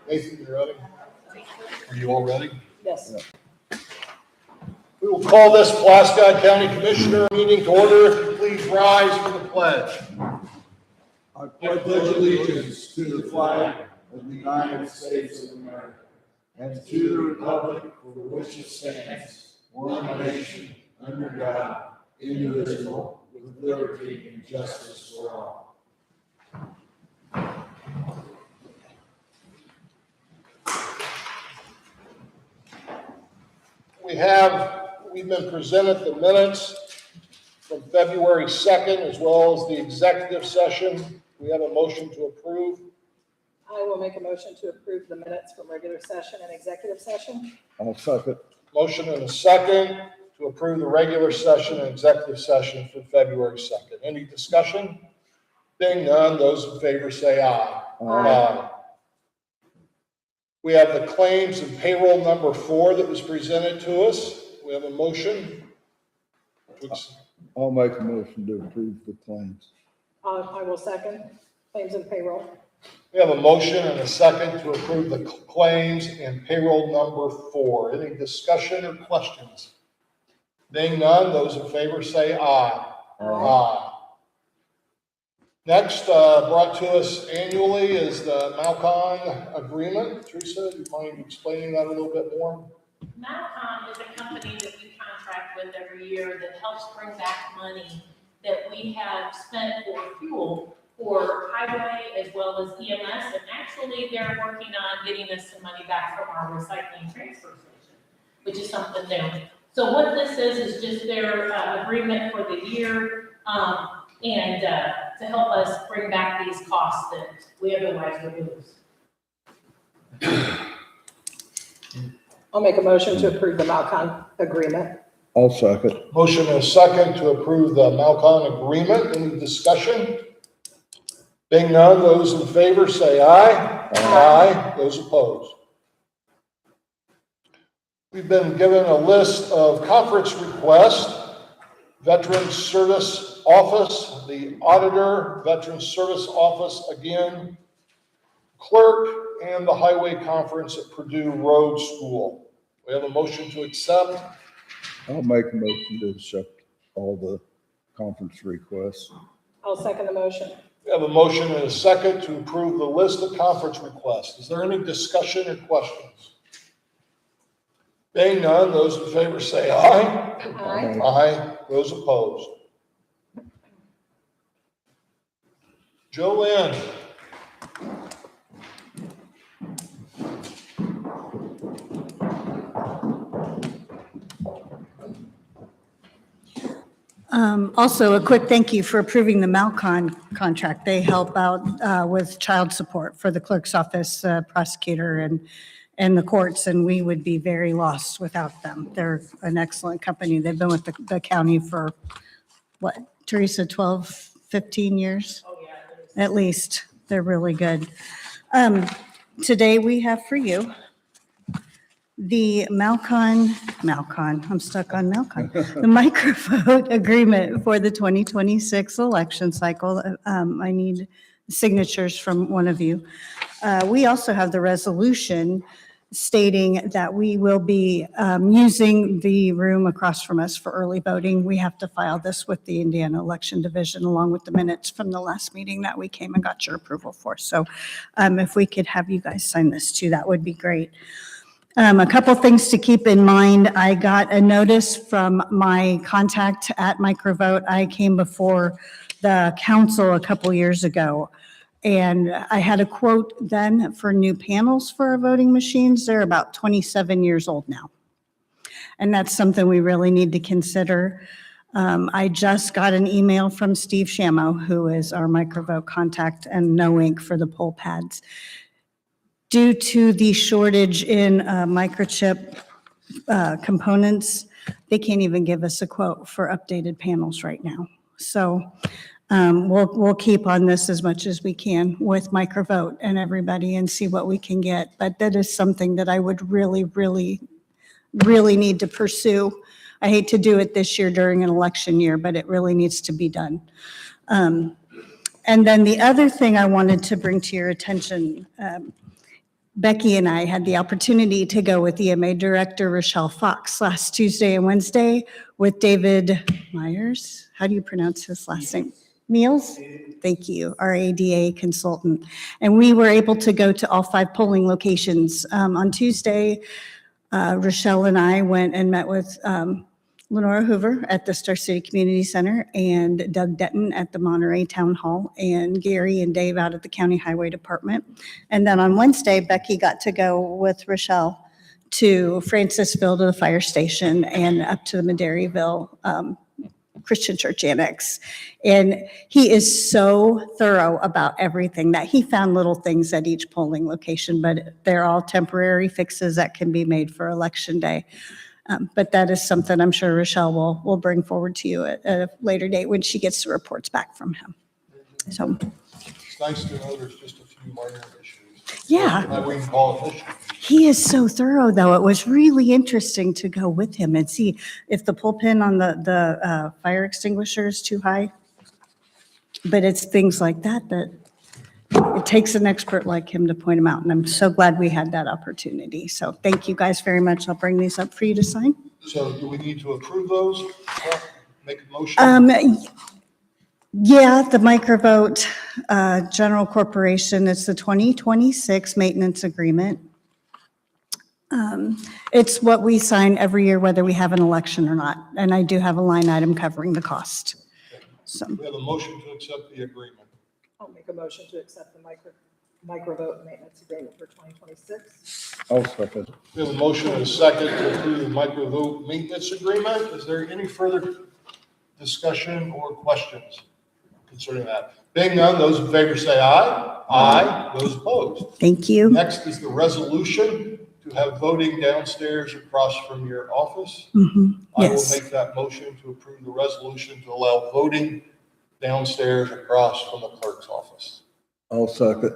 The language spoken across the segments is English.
Nathan, you ready? Are you all ready? Yes. We will call this Pulaski County Commissioner meeting to order. Please rise for the pledge. I pledge allegiance to the flag of the United States of America and to the republic for which it stands, one nation, under God, indivisible, with liberty and justice for all. We've been presented the minutes from February 2nd as well as the executive session. We have a motion to approve. I will make a motion to approve the minutes from regular session and executive session. I'll second. Motion and a second to approve the regular session and executive session for February 2nd. Any discussion? Being none, those in favor say aye. Aye. We have the claims and payroll number 4 that was presented to us. We have a motion. I'll make a motion to approve the claims. I will second claims and payroll. We have a motion and a second to approve the claims and payroll number 4. Any discussion or questions? Being none, those in favor say aye. Aye. Next, brought to us annually is the Malcon agreement. Teresa, do you mind explaining that a little bit more? Malcon is a company that we contract with every year that helps bring back money that we have spent for fuel for highway as well as E.M.S. And actually, they're working on getting us some money back from our recycling transfer station, which is something new. So what this is just their agreement for the year and to help us bring back these costs that we otherwise would lose. I'll make a motion to approve the Malcon agreement. I'll second. Motion and a second to approve the Malcon agreement. Any discussion? Being none, those in favor say aye. Aye. Those opposed. We've been given a list of conference requests. Veterans Service Office, the Auditor, Veterans Service Office again, Clerk, and the Highway Conference at Purdue Road School. We have a motion to accept. I'll make a motion to accept all the conference requests. I'll second the motion. We have a motion and a second to approve the list of conference requests. Is there any discussion or questions? Being none, those in favor say aye. Aye. Aye. Those opposed. Jolynn. Also, a quick thank you for approving the Malcon contract. They help out with child support for the clerk's office, prosecutor, and the courts, and we would be very lost without them. They're an excellent company. They've been with the county for, what, Teresa, 12, 15 years? Oh, yeah. At least. They're really good. Today we have for you the Malcon, I'm stuck on Malcon, the Microvote agreement for the 2026 election cycle. I need signatures from one of you. We also have the resolution stating that we will be using the room across from us for early voting. We have to file this with the Indiana Election Division along with the minutes from the last meeting that we came and got your approval for. So if we could have you guys sign this too, that would be great. A couple things to keep in mind. I got a notice from my contact at Microvote. I came before the council a couple years ago, and I had a quote then for new panels for our voting machines. They're about 27 years old now. And that's something we really need to consider. I just got an email from Steve Shamo, who is our Microvote contact, and No Ink for the poll pads. Due to the shortage in microchip components, they can't even give us a quote for updated panels right now. So we'll keep on this as much as we can with Microvote and everybody and see what we can get. But that is something that I would really need to pursue. I hate to do it this year during an election year, but it really needs to be done. And then the other thing I wanted to bring to your attention, Becky and I had the opportunity to go with EMA Director Rochelle Fox last Tuesday and Wednesday with David Myers. How do you pronounce his last name? Meals? Thank you, our ADA consultant. And we were able to go to all 5 polling locations. On Tuesday, Rochelle and I went and met with Lenora Hoover at the Star City Community Center and Doug Denton at the Monterey Town Hall and Gary and Dave out at the County Highway Department. And then on Wednesday, Becky got to go with Rochelle to Francisville to the fire station and up to the Maderryville Christian Church Annex. And he is so thorough about everything that he found little things at each polling location, but they're all temporary fixes that can be made for Election Day. But that is something I'm sure Rochelle will bring forward to you at a later date when she gets the reports back from him. So, It's nice to know there's just a few minor issues. yeah. That we can call it issues. He is so thorough, though. It was really interesting to go with him and see if the pull pin on the fire extinguisher is too high. But it's things like that that it takes an expert like him to point them out. And I'm so glad we had that opportunity. So thank you guys very much. I'll bring these up for you to sign. So do we need to approve those? Make a motion? Yeah, the Microvote General Corporation, it's the 2026 maintenance agreement. It's what we sign every year, whether we have an election or not. And I do have a line item covering the cost. So, We have a motion to accept the agreement. I'll make a motion to accept the Microvote maintenance agreement for 2026. I'll second. We have a motion and a second to approve the Microvote maintenance agreement. Is there any further discussion or questions concerning that? Being none, those in favor say aye. Aye. Those opposed? thank you. Next is the resolution to have voting downstairs across from your office. Mhm, I will yes. make that motion to approve the resolution to allow voting downstairs across from the clerk's office. I'll second.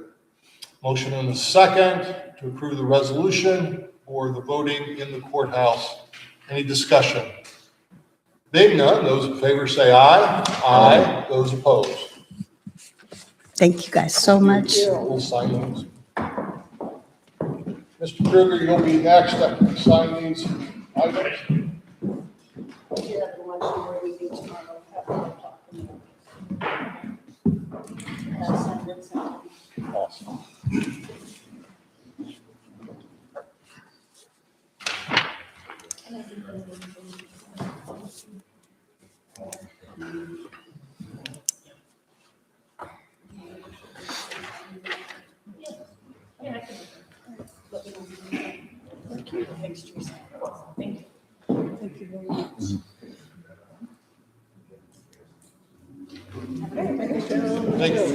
Motion and a second to approve the resolution for the voting in the courthouse. Any discussion? Being none, those in favor say aye. Aye. Those opposed? Thank you guys so much. We'll sign those. Mr. Kruger, you'll be next to sign these items. Awesome. Thank you. Thanks, Teresa. Thank you. Thank you very much. Okay, thank you, Joe. Thank you.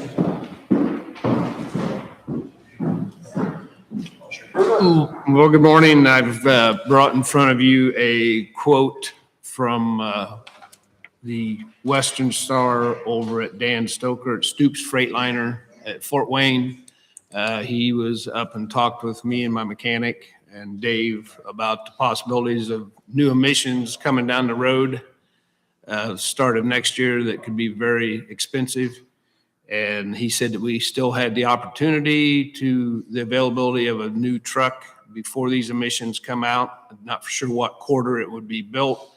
Mr. Kruger? Well, good morning. I've brought in front of you a quote from the Western Star over at Dan Stoker at Stoops Freightliner at Fort Wayne. He was up and talked with me and my mechanic and Dave about the possibilities of new emissions coming down the road, start of next year, that could be very expensive. And he said that we still had the opportunity to the availability of a new truck before these emissions come out. I'm not for sure what quarter it would be built,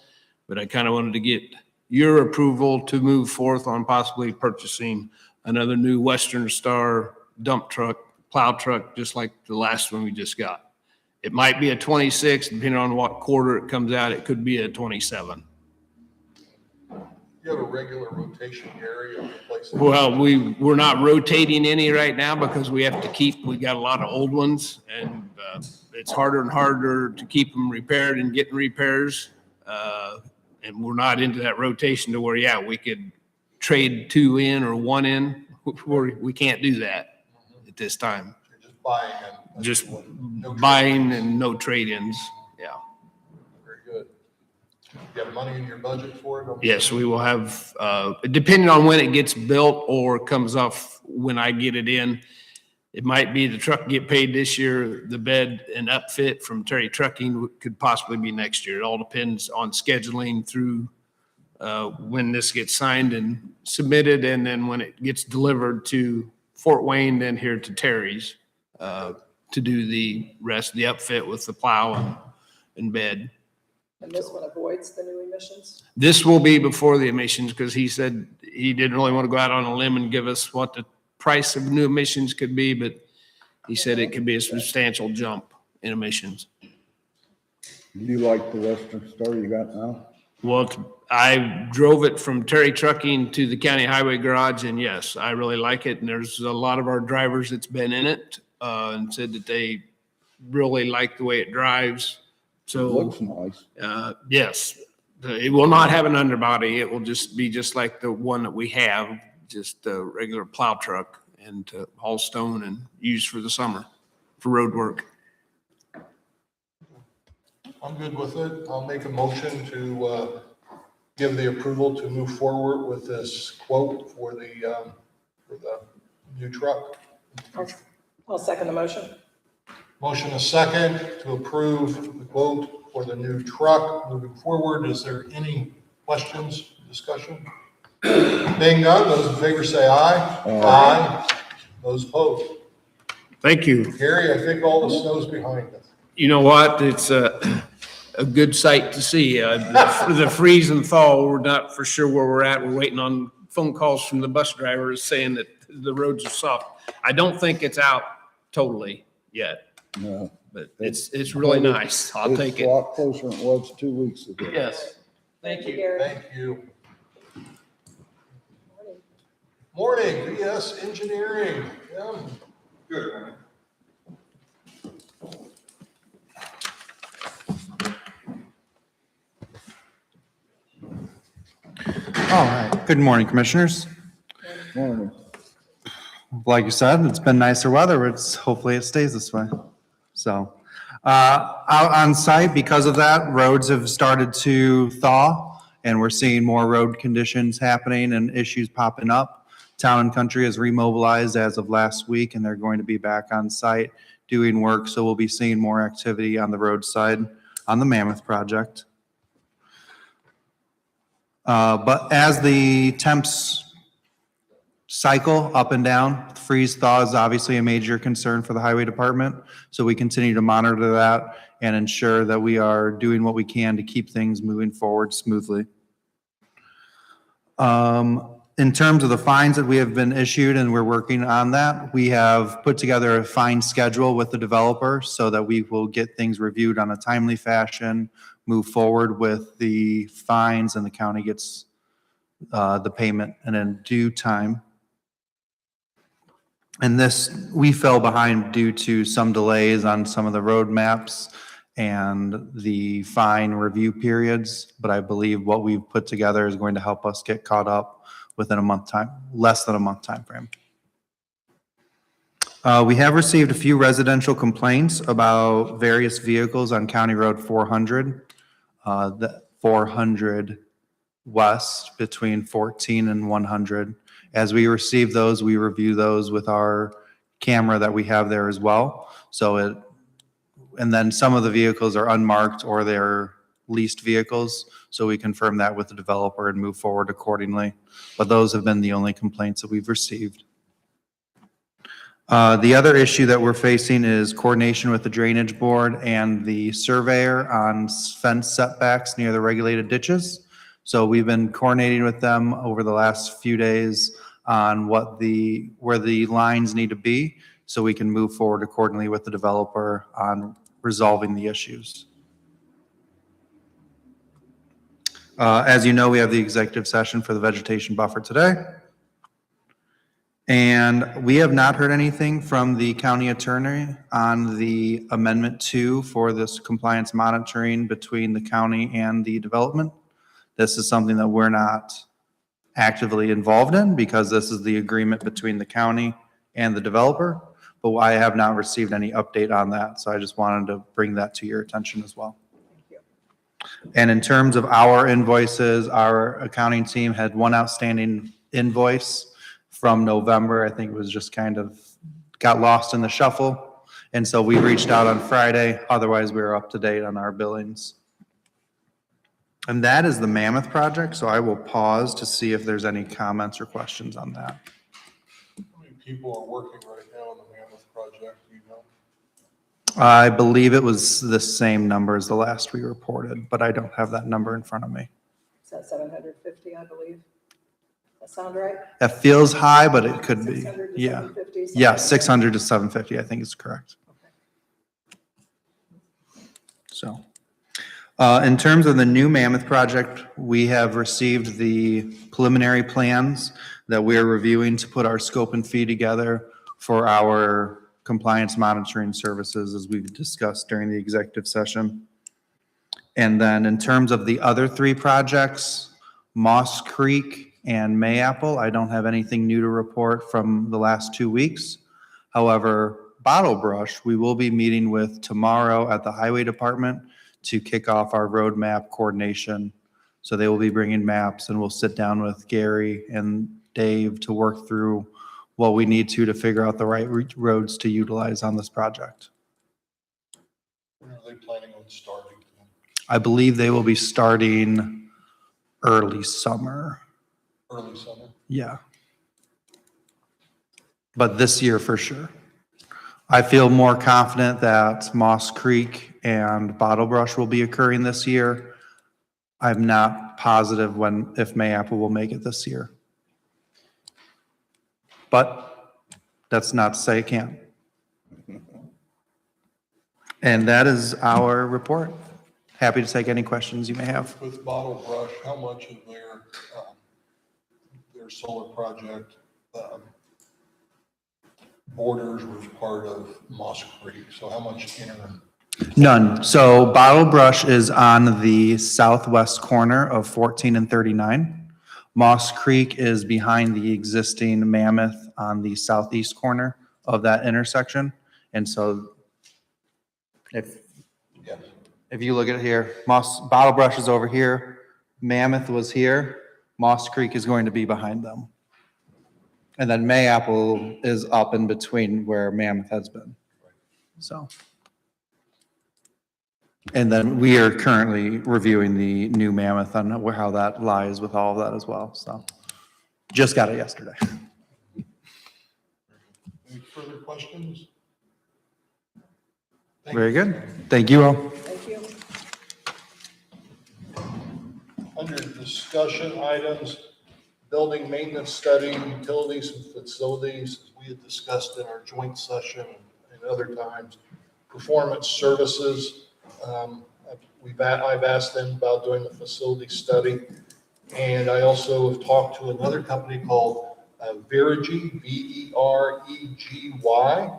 but I kind of wanted to get your approval to move forth on possibly purchasing another new Western Star dump truck, plow truck, just like the last one we just got. It might be a 26, depending on what quarter it comes out. It could be a 27. You have a regular rotation area of places? Well, we're not rotating any right now because we have to keep, we got a lot of old ones, and it's harder and harder to keep them repaired and getting repairs. And we're not into that rotation to where, yeah, we could trade 2 in or 1 in. We can't do that at this time. You're just buying and. Just No buying and no trade-ins. Yeah. Very good. You have money in your budget for it? Yes, we will have, depending on when it gets built or comes off when I get it in. It might be the truck get paid this year, the bed and upfit from Terry Trucking could possibly be next year. It all depends on scheduling through when this gets signed and submitted, and then when it gets delivered to Fort Wayne, then here to Terry's to do the rest of the upfit with the plow and bed. And this one avoids the new emissions? This will be before the emissions because he said he didn't really want to go out on a limb and give us what the price of new emissions could be, but he said it could be a substantial jump in emissions. Do you like the Western Star you got now? Well, I drove it from Terry Trucking to the county highway garage, and yes, I really like it. And there's a lot of our drivers that's been in it and said that they really like the way it drives. It So, looks nice. yes, it will not have an underbody. It will just be just like the one that we have, just a regular plow truck and to haul stone and use for the summer for road work. I'm good with it. I'll make a motion to give the approval to move forward with this quote for the new truck. I'll second the motion. Motion is second to approve the quote for the new truck moving forward. Is there any questions, discussion? Being none, those in favor say aye. Aye. Those opposed? Thank you. Gary, I think all the snow's behind us. You know what? It's a good sight to see. The freeze and thaw, we're not for sure where we're at. We're waiting on phone calls from the bus drivers saying that the roads are soft. I don't think it's out totally yet, No. but it's really nice. I'll take It's a it. lot closer than it was 2 weeks ago. Yes. Thank you. Gary. Thank you. Morning, VS Engineering. Yeah. Good. All right. Good morning, Commissioners. Morning. Like you said, it's been nicer weather. Hopefully it stays this way. So, out on site, because of that, roads have started to thaw and we're seeing more road conditions happening and issues popping up. Town and Country has remobilized as of last week and they're going to be back on site doing work. So we'll be seeing more activity on the roadside on the Mammoth project. But as the temps cycle up and down, freeze thaw is obviously a major concern for the highway department. So we continue to monitor that and ensure that we are doing what we can to keep things moving forward smoothly. In terms of the fines that we have been issued and we're working on that, we have put together a fine schedule with the developer so that we will get things reviewed on a timely fashion, move forward with the fines, and the county gets the payment and in due time. And this, we fell behind due to some delays on some of the road maps and the fine review periods, but I believe what we've put together is going to help us get caught up within a month time, less than a month time frame. We have received a few residential complaints about various vehicles on County Road 400, the 400 west between 14 and 100. As we receive those, we review those with our camera that we have there as well. And then some of the vehicles are unmarked or they're leased vehicles. So we confirm that with the developer and move forward accordingly. But those have been the only complaints that we've received. The other issue that we're facing is coordination with the drainage board and the surveyor on fence setbacks near the regulated ditches. So we've been coordinating with them over the last few days on where the lines need to be so we can move forward accordingly with the developer on resolving the issues. As you know, we have the executive session for the vegetation buffer today. And we have not heard anything from the county attorney on the amendment 2 for this compliance monitoring between the county and the development. This is something that we're not actively involved in because this is the agreement between the county and the developer, but I have not received any update on that. So I just wanted to bring that to your attention as well. And in terms of our invoices, our accounting team had one outstanding invoice from November. I think it was just kind of got lost in the shuffle. And so we reached out on Friday. Otherwise, we were up to date on our billings. And that is the Mammoth project, so I will pause to see if there's any comments or questions on that. How many people are working right now on the Mammoth project, do you know? I believe it was the same number as the last we reported, but I don't have that number in front of me. Is that 750, I believe? That sound right? It feels high, but it could be. 600 to Yeah. 750? something Yeah, like that? 600 to 750, I think is correct. So, in terms of the new Mammoth project, we have received the preliminary plans that we're reviewing to put our scope and fee together for our compliance monitoring services, as we've discussed during the executive session. And then in terms of the other three projects, Moss Creek and Mayapple, I don't have anything new to report from the last 2 weeks. However, Bottle Brush, we will be meeting with tomorrow at the Highway Department to kick off our roadmap coordination. So they will be bringing maps, and we'll sit down with Gary and Dave to work through what we need to figure out the right roads to utilize on this project. When are they planning on starting? I believe they will be starting early summer. Early summer? Yeah. But this year for sure. I feel more confident that Moss Creek and Bottle Brush will be occurring this year. I'm not positive if Mayapple will make it this year. But that's not to say it can't. And that is our report. Happy to take any questions you may have. With Bottle Brush, how much of their solar project borders was part of Moss Creek? So how much interim? None. So Bottle Brush is on the southwest corner of 14 and 39. Moss Creek is behind the existing Mammoth on the southeast corner of that intersection. And so if you look at it here, Bottle Brush is over here, Mammoth was here, Moss Creek is going to be behind them. And then Mayapple is up in between where Mammoth has been. So. And then we are currently reviewing the new Mammoth on how that lies with all of that as well. So just got it yesterday. Any further questions? Very good. Thank you all. Thank you. Under discussion items, building maintenance study, utilities and facilities, as we had discussed in our joint session and other times, performance services. I've asked them about doing the facility study. And I also have talked to another company called Vergy, V-E-R-E-G-Y.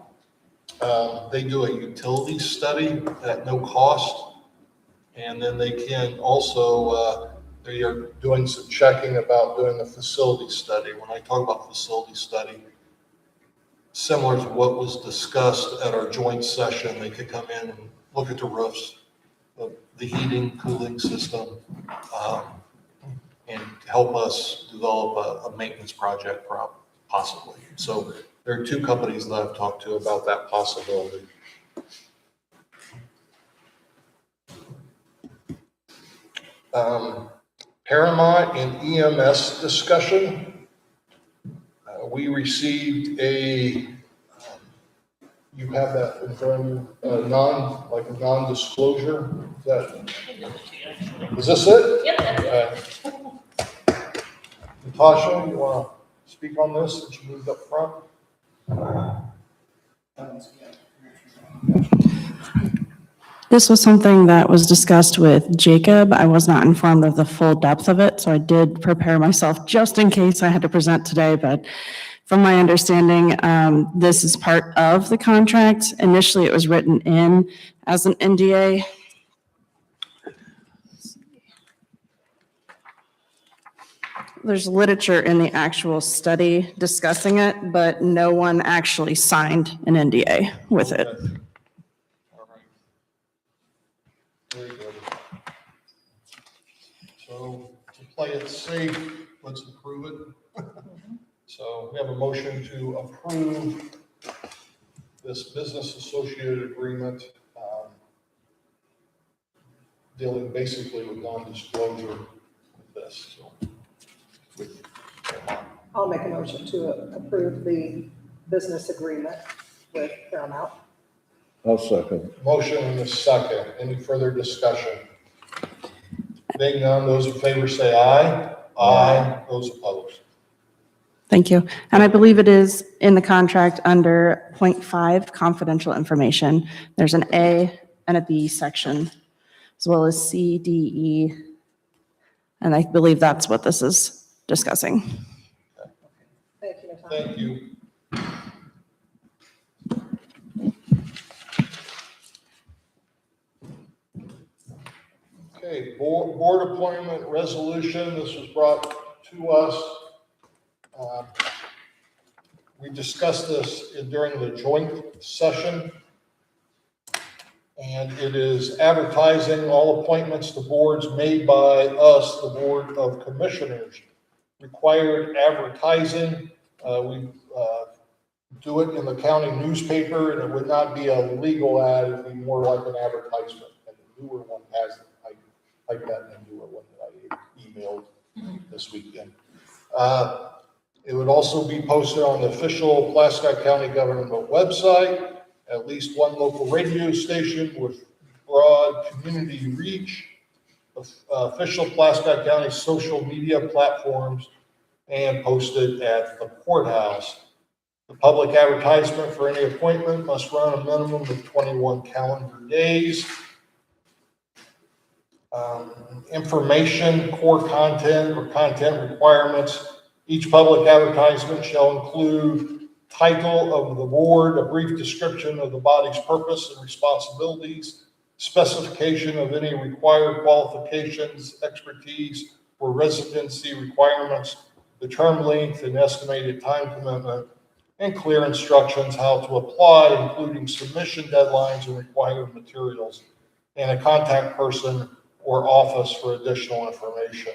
They do a utility study at no cost. And then they can also, they are doing some checking about doing a facility study. When I talk about facility study, similar to what was discussed at our joint session, they could come in and look at the roofs, the heating, cooling system, and help us develop a maintenance project possibly. So there are two companies that I've talked to about that possibility. Paramount and E.M.S discussion. We received you have that in front of you, a non-disclosure. Is this it? Yep, that's it. Natasha, you want to speak on this since you moved up front? This was something that was discussed with Jacob. I was not informed of the full depth of it, so I did prepare myself just in case I had to present today. But from my understanding, this is part of the contract. Initially, it was written in as an NDA. There's literature in the actual study discussing it, but no one actually signed an NDA with it. All right. Very good. So to play it safe, let's approve it. So we have a motion to approve this business associated agreement dealing basically with non-disclosure with this, so. with Paramount. I'll make a motion to approve the business agreement with Paramount. I'll second. Motion and a second. Any further discussion? Being none, those in favor say aye. Aye. Those opposed. Thank you. And I believe it is in the contract under .5 confidential information. There's an A and a B section, as well as C, D, E. And I believe that's what this is discussing. Thank you, Natasha. Thank you. Okay, board appointment resolution. This was brought to us. We discussed this during the joint session. And it is advertising all appointments to boards made by us, the Board of Commissioners. Required advertising, we do it in the county newspaper, and it would not be a legal ad, it'd be more like an advertisement. And the newer one has it. I like that in the newer one that I emailed this weekend. It would also be posted on the official Pulaski County government website, at least one local radio station with broad community reach, official Pulaski County social media platforms, and posted at the courthouse. The public advertisement for any appointment must run a minimum of 21 calendar days. Information, core content, or content requirements. Each public advertisement shall include title of the board, a brief description of the body's purpose and responsibilities, specification of any required qualifications, expertise, or residency requirements, the term length and estimated time commitment, and clear instructions how to apply, including submission deadlines and required materials, and a contact person or office for additional information.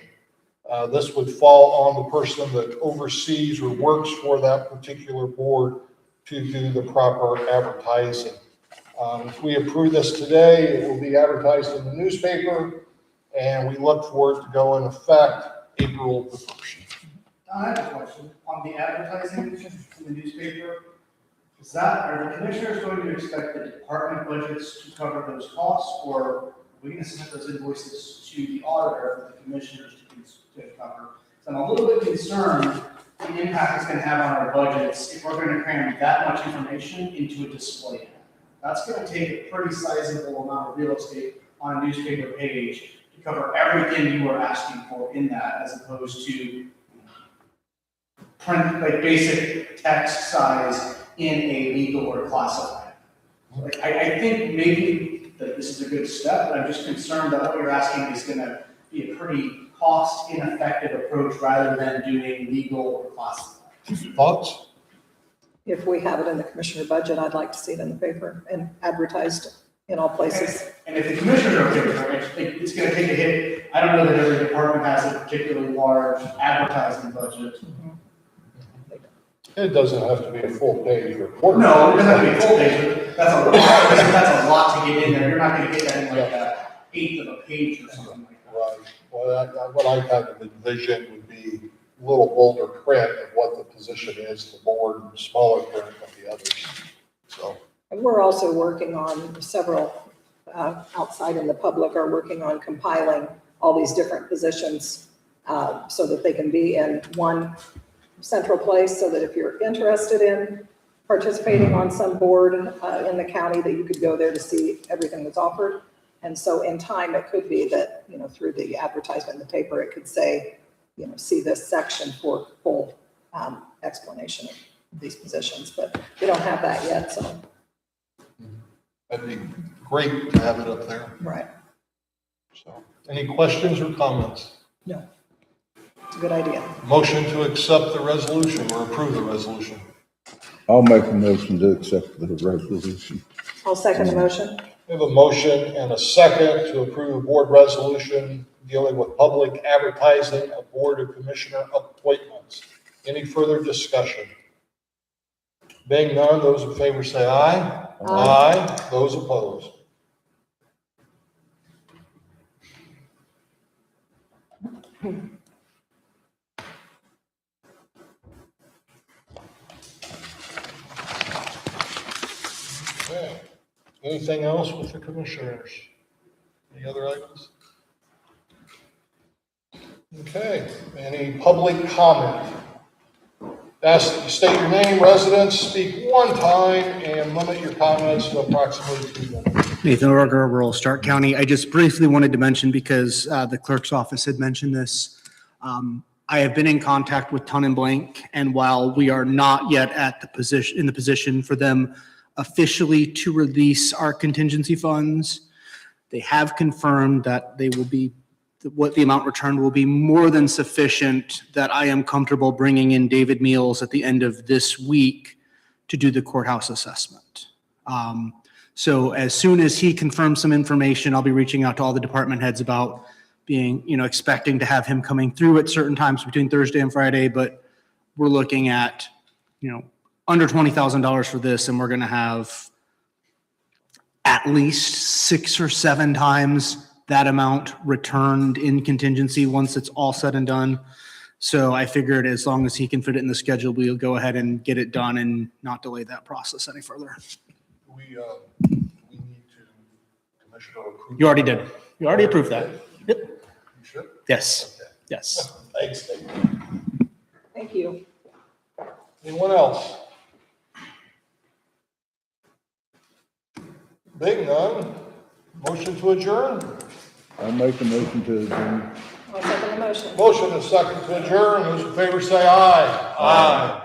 This would fall on the person that oversees or works for that particular board to do the proper advertising. If we approve this today, it will be advertised in the newspaper, and we look for it to go in effect April the 1st. I have a question. On the advertising in the newspaper, are the commissioners going to expect the department budgets to cover those costs, or are we going to submit those invoices to the auditor for the commissioners to cover? So I'm a little bit concerned the impact it's going to have on our budgets if we're going to cram that much information into a display ad. That's going to take a pretty sizable amount of real estate on a newspaper page to cover everything you are asking for in that, as opposed to print like basic text size in a legal or classified. Like I think maybe that this is a good step, but I'm just concerned that what you're asking is going to be a pretty cost-ineffective approach rather than doing legal or classified. Thoughts? If we have it in the commissioner budget, I'd like to see it in the paper and advertised in all places. And if the commissioners are okay with it, it's going to take a hit. I don't know that every department has a particularly large advertising budget. It doesn't have to be a full page report. No, it doesn't have to be a full page, but that's a lot to get in there. You're not going to get that in like an eighth of a page or something like that. Right. Well, what I kind of envisioned would be a little bolder print of what the position is, the board, and smaller print of the others. So. And we're also working on several, outside in the public are working on compiling all these different positions so that they can be in one central place, so that if you're interested in participating on some board in the county, that you could go there to see everything that's offered. And so in time, it could be that, through the advertisement in the paper, it could say, see this section for full explanation of these positions, but we don't have that yet, so. That'd be great to have it up there. Right. So, any questions or comments? No. It's a good idea. Motion to accept the resolution or approve the resolution. I'll make a motion to accept the resolution. I'll second the motion. We have a motion and a second to approve a board resolution dealing with public advertising of Board of Commissioner appointments. Any further discussion? Being none, those in favor say aye. Aye. Those opposed. Okay. Anything else with the commissioners? Any other items? Okay, any public comment? Ask that you state your name, residence, speak one time, and limit your comments to approximately 2 minutes. Nathan Orger, rural Stark County. I just briefly wanted to mention, because the clerk's office had mentioned this, I have been in contact with Ton and Blank, and while we are not yet at the position for them officially to release our contingency funds, they have confirmed that they will be, what the amount returned will be more than sufficient, that I am comfortable bringing in David Meals at the end of this week to do the courthouse assessment. So as soon as he confirms some information, I'll be reaching out to all the department heads about being, expecting to have him coming through at certain times between Thursday and Friday, but we're looking at, under $20,000 for this, and we're going to have at least 6 or 7 times that amount returned in contingency once it's all said and done. So I figured as long as he can fit it in the schedule, we'll go ahead and get it done and not delay that process any further. We need to, Commissioner, approve. You already did. You already approved that. Yep. You should? Yes. Okay. Yes. Thanks, Dave. Thank you. Anyone else? Being none, motion to adjourn? I make a motion to adjourn. I'll second the motion. Motion is second to adjourn. Those in favor say aye. Aye.